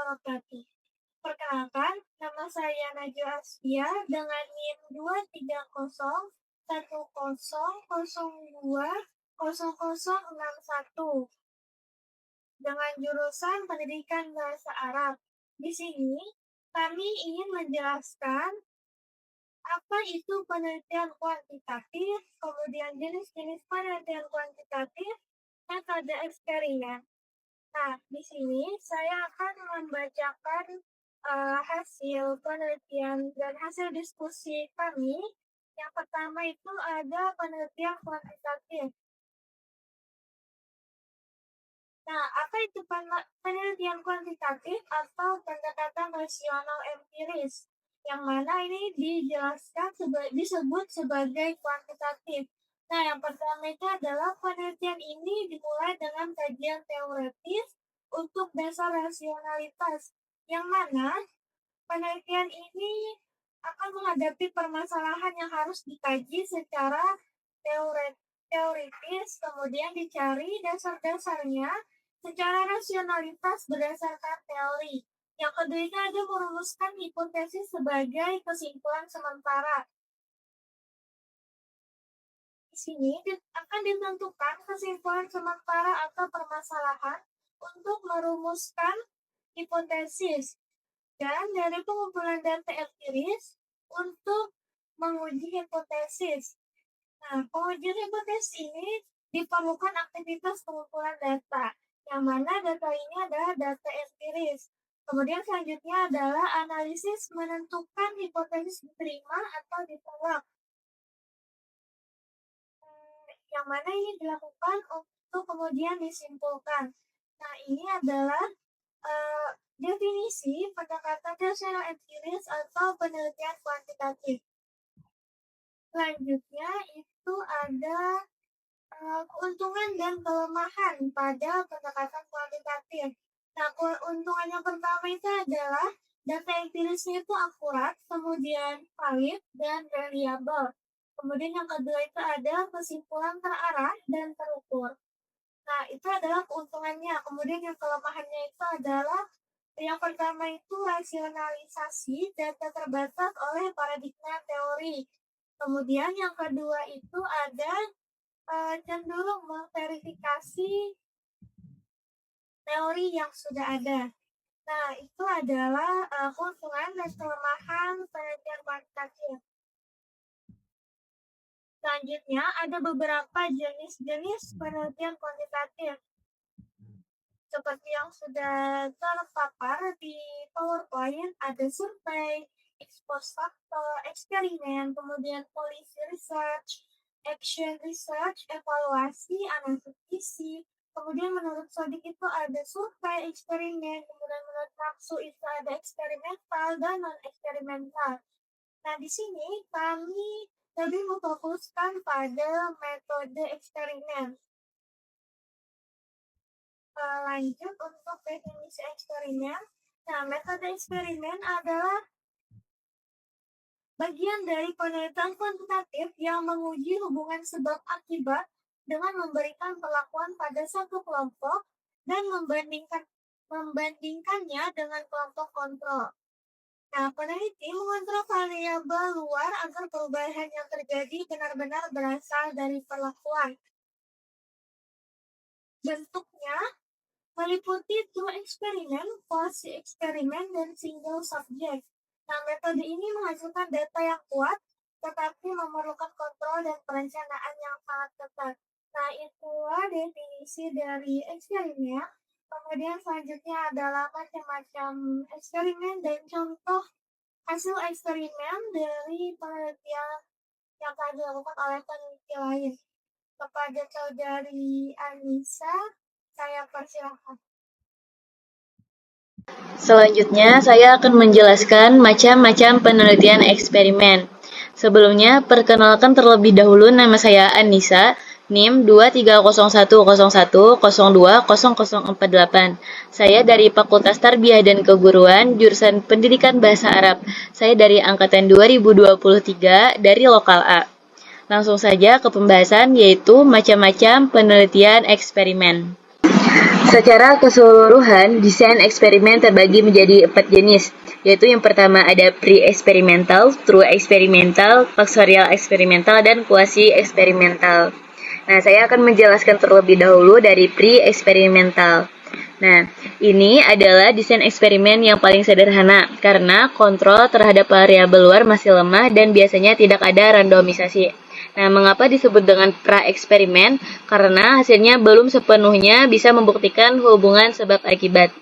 alokatif. Perkenalkan, nama saya Najwa Asfia dengan NIM 2301010020061 dengan jurusan Pendidikan Bahasa Arab. Di sini, kami ingin menjelaskan apa itu penelitian kuantitatif, kemudian jenis-jenis penelitian kuantitatif, metode eksperimen. Nah, di sini saya akan membacakan hasil penelitian dan hasil diskusi kami. Yang pertama itu ada penelitian kuantitatif. Nah, apa itu penelitian kuantitatif atau pendekatan rasional empiris? Yang mana ini dijelaskan disebut sebagai kuantitatif. Nah, yang pertama itu adalah penelitian ini dimulai dengan kajian teoretis untuk dasar rasionalitas, yang mana penelitian ini akan menghadapi permasalahan yang harus dikaji secara teoritis, kemudian dicari dasar-dasarnya secara rasionalitas berdasarkan teori. Yang kedua itu ada merumuskan hipotesis sebagai kesimpulan sementara. Di sini akan ditentukan kesimpulan sementara atau permasalahan untuk merumuskan hipotesis. Dan dari pengumpulan data empiris untuk menguji hipotesis. Nah, pengujian hipotesis ini diperlukan aktivitas pengumpulan data, yang mana data ini adalah data empiris. Kemudian selanjutnya adalah analisis menentukan hipotesis diterima atau ditolak. Yang mana ini dilakukan untuk kemudian disimpulkan. Nah, ini adalah definisi pendekatan rasional empiris atau penelitian kuantitatif. Selanjutnya itu ada keuntungan dan kelemahan pada pendekatan kuantitatif. Nah, keuntungan yang pertama itu adalah data empirisnya itu akurat, kemudian valid, dan reliable. Kemudian yang kedua itu ada kesimpulan terarah dan terukur. Nah, itu adalah keuntungannya. Kemudian yang kelemahannya itu adalah yang pertama itu rasionalisasi data terbatas oleh paradigma teori. Kemudian yang kedua itu ada cenderung memverifikasi teori yang sudah ada. Nah, itu adalah keuntungan dan kelemahan penelitian kuantitatif. Selanjutnya, ada beberapa jenis-jenis penelitian kuantitatif. Seperti yang sudah terpapar di PowerPoint, ada survei, expose factor, eksperimen, kemudian policy research, action research, evaluasi, analisis isi. Kemudian menurut Sodik itu ada survei, eksperimen, kemudian menurut Raksu itu ada eksperimental dan non-eksperimental. Nah, di sini kami lebih memfokuskan pada metode eksperimen. Lanjut untuk definisi eksperimen. Nah, metode eksperimen adalah bagian dari penelitian kuantitatif yang menguji hubungan sebab akibat dengan memberikan perlakuan pada satu kelompok dan membandingkannya dengan kelompok kontrol. Nah, peneliti mengontrol variabel luar agar perubahan yang terjadi benar-benar berasal dari perlakuan. Bentuknya meliputi two eksperimen, quasi eksperimen, dan single subject. Nah, metode ini menghasilkan data yang kuat, tetapi memerlukan kontrol dan perencanaan yang sangat ketat. Nah, itulah definisi dari eksperimen. Kemudian selanjutnya adalah macam-macam eksperimen dan contoh hasil eksperimen dari penelitian yang telah dilakukan oleh peneliti lain. Kepada saudari Anissa, saya persilahkan. Selanjutnya, saya akan menjelaskan macam-macam penelitian eksperimen. Sebelumnya, perkenalkan terlebih dahulu nama saya Anissa, NIM 23011020048. Saya dari Fakultas Tarbiyah dan Keguruan, jurusan Pendidikan Bahasa Arab. Saya dari angkatan 2023 dari Lokal A. Langsung saja ke pembahasan, yaitu macam-macam penelitian eksperimen. Secara keseluruhan, desain eksperimen terbagi menjadi 4 jenis, yaitu yang pertama ada pre-eksperimental, true eksperimental, faktorial eksperimental, dan quasi-eksperimental. Nah, saya akan menjelaskan terlebih dahulu dari pre-eksperimental. Nah, ini adalah desain eksperimen yang paling sederhana karena kontrol terhadap variabel luar masih lemah dan biasanya tidak ada randomisasi. Nah, mengapa disebut dengan pra-eksperimen? Karena hasilnya belum sepenuhnya bisa membuktikan hubungan sebab akibat.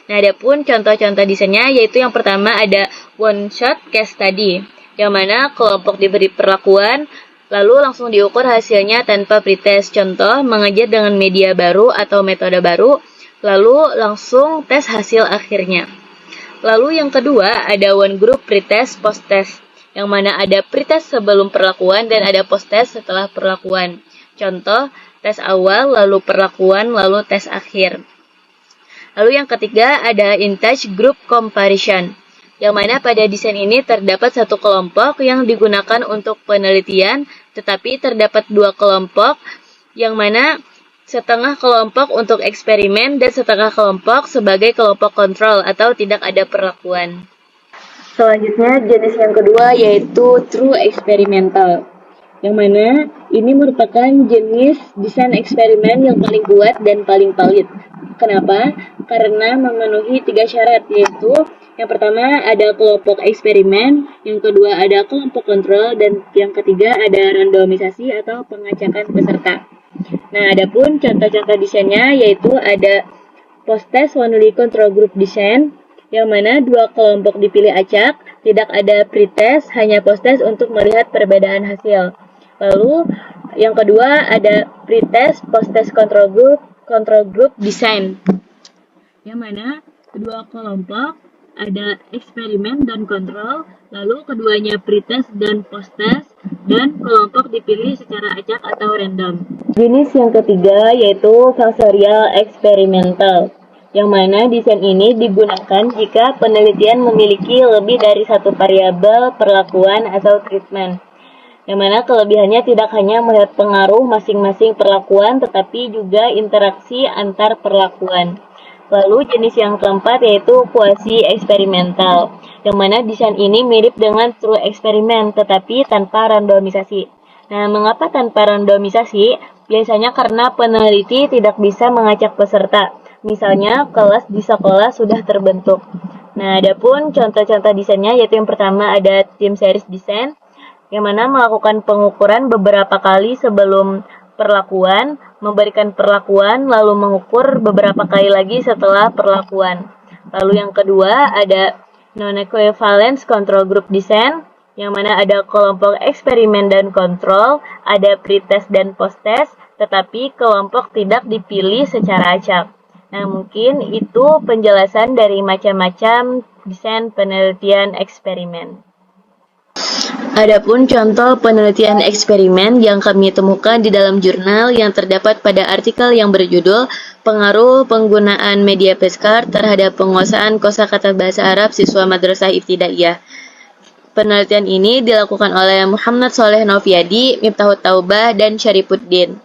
Nah, adapun contoh-contoh desainnya yaitu yang pertama ada one-shot case study, yang mana kelompok diberi perlakuan, lalu langsung diukur hasilnya tanpa pretest. Contoh, mengajar dengan media baru atau metode baru, lalu langsung tes hasil akhirnya. Lalu yang kedua ada one group pretest post-test, yang mana ada pretest sebelum perlakuan dan ada post-test setelah perlakuan. Contoh, tes awal, lalu perlakuan, lalu tes akhir. Lalu yang ketiga ada in-touch group comparison, yang mana pada desain ini terdapat satu kelompok yang digunakan untuk penelitian, tetapi terdapat dua kelompok, yang mana setengah kelompok untuk eksperimen dan setengah kelompok sebagai kelompok kontrol atau tidak ada perlakuan. Selanjutnya, jenis yang kedua yaitu true experimental, yang mana ini merupakan jenis desain eksperimen yang paling kuat dan paling valid. Kenapa? Karena memenuhi 3 syarat, yaitu yang pertama ada kelompok eksperimen, yang kedua ada kelompok kontrol, dan yang ketiga ada randomisasi atau pengacakan peserta. Nah, adapun contoh-contoh desainnya yaitu ada post-test only control group design, yang mana dua kelompok dipilih acak, tidak ada pretest, hanya post-test untuk melihat perbedaan hasil. Lalu yang kedua ada pretest post-test control group design, yang mana kedua kelompok ada eksperimen dan kontrol, lalu keduanya pretest dan post-test, dan kelompok dipilih secara acak atau random. Jenis yang ketiga yaitu faktorial eksperimental, yang mana desain ini digunakan jika penelitian memiliki lebih dari satu variabel perlakuan atau treatment, yang mana kelebihannya tidak hanya melihat pengaruh masing-masing perlakuan, tetapi juga interaksi antar perlakuan. Lalu jenis yang keempat yaitu quasi-eksperimental, yang mana desain ini mirip dengan true eksperimen, tetapi tanpa randomisasi. Nah, mengapa tanpa randomisasi? Biasanya karena peneliti tidak bisa mengacak peserta. Misalnya, kelas di sekolah sudah terbentuk. Nah, adapun contoh-contoh desainnya yaitu yang pertama ada time series design, yang mana melakukan pengukuran beberapa kali sebelum perlakuan, memberikan perlakuan, lalu mengukur beberapa kali lagi setelah perlakuan. Lalu yang kedua ada non-equivalence control group design, yang mana ada kelompok eksperimen dan kontrol, ada pretest dan post-test, tetapi kelompok tidak dipilih secara acak. Nah, mungkin itu penjelasan dari macam-macam desain penelitian eksperimen. Adapun contoh penelitian eksperimen yang kami temukan di dalam jurnal yang terdapat pada artikel yang berjudul Pengaruh Penggunaan Media Flashcard Terhadap Penguasaan Kosakata Bahasa Arab Siswa Madrasah Ibtidaiyah. Penelitian ini dilakukan oleh Muhammad Sholeh Noviadi, Miftahut Taubah, dan Syarifuddin.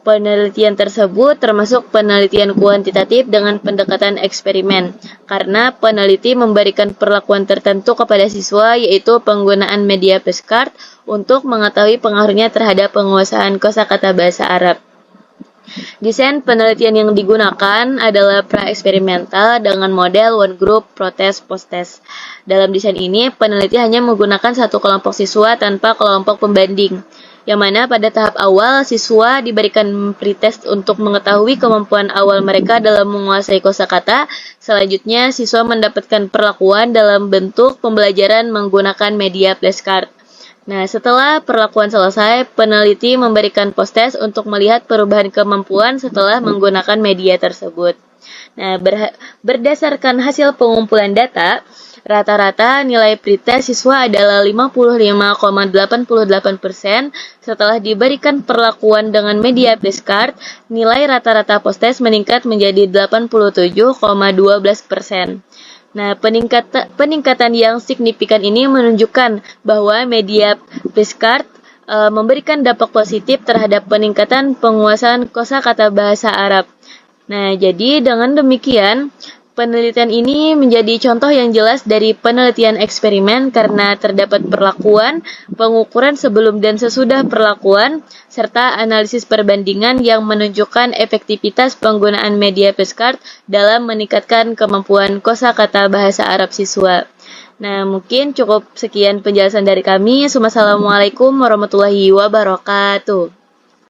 Penelitian tersebut termasuk penelitian kuantitatif dengan pendekatan eksperimen, karena peneliti memberikan perlakuan tertentu kepada siswa, yaitu penggunaan media flashcard untuk mengetahui pengaruhnya terhadap penguasaan kosakata bahasa Arab. Desain penelitian yang digunakan adalah pra-eksperimental dengan model one group protest post-test. Dalam desain ini, peneliti hanya menggunakan satu kelompok siswa tanpa kelompok pembanding, yang mana pada tahap awal siswa diberikan pretest untuk mengetahui kemampuan awal mereka dalam menguasai kosakata. Selanjutnya, siswa mendapatkan perlakuan dalam bentuk pembelajaran menggunakan media flashcard. Nah, setelah perlakuan selesai, peneliti memberikan post-test untuk melihat perubahan kemampuan setelah menggunakan media tersebut. Nah, berdasarkan hasil pengumpulan data, rata-rata nilai pretest siswa adalah 55,88%. Setelah diberikan perlakuan dengan media flashcard, nilai rata-rata post-test meningkat menjadi 87,12%. Nah, peningkatan yang signifikan ini menunjukkan bahwa media flashcard memberikan dampak positif terhadap peningkatan penguasaan kosakata bahasa Arab. Nah, jadi dengan demikian, penelitian ini menjadi contoh yang jelas dari penelitian eksperimen karena terdapat perlakuan, pengukuran sebelum dan sesudah perlakuan, serta analisis perbandingan yang menunjukkan efektivitas penggunaan media flashcard dalam meningkatkan kemampuan kosakata bahasa Arab siswa. Nah, mungkin cukup sekian penjelasan dari kami. Wassalamualaikum warahmatullahi wabarakatuh.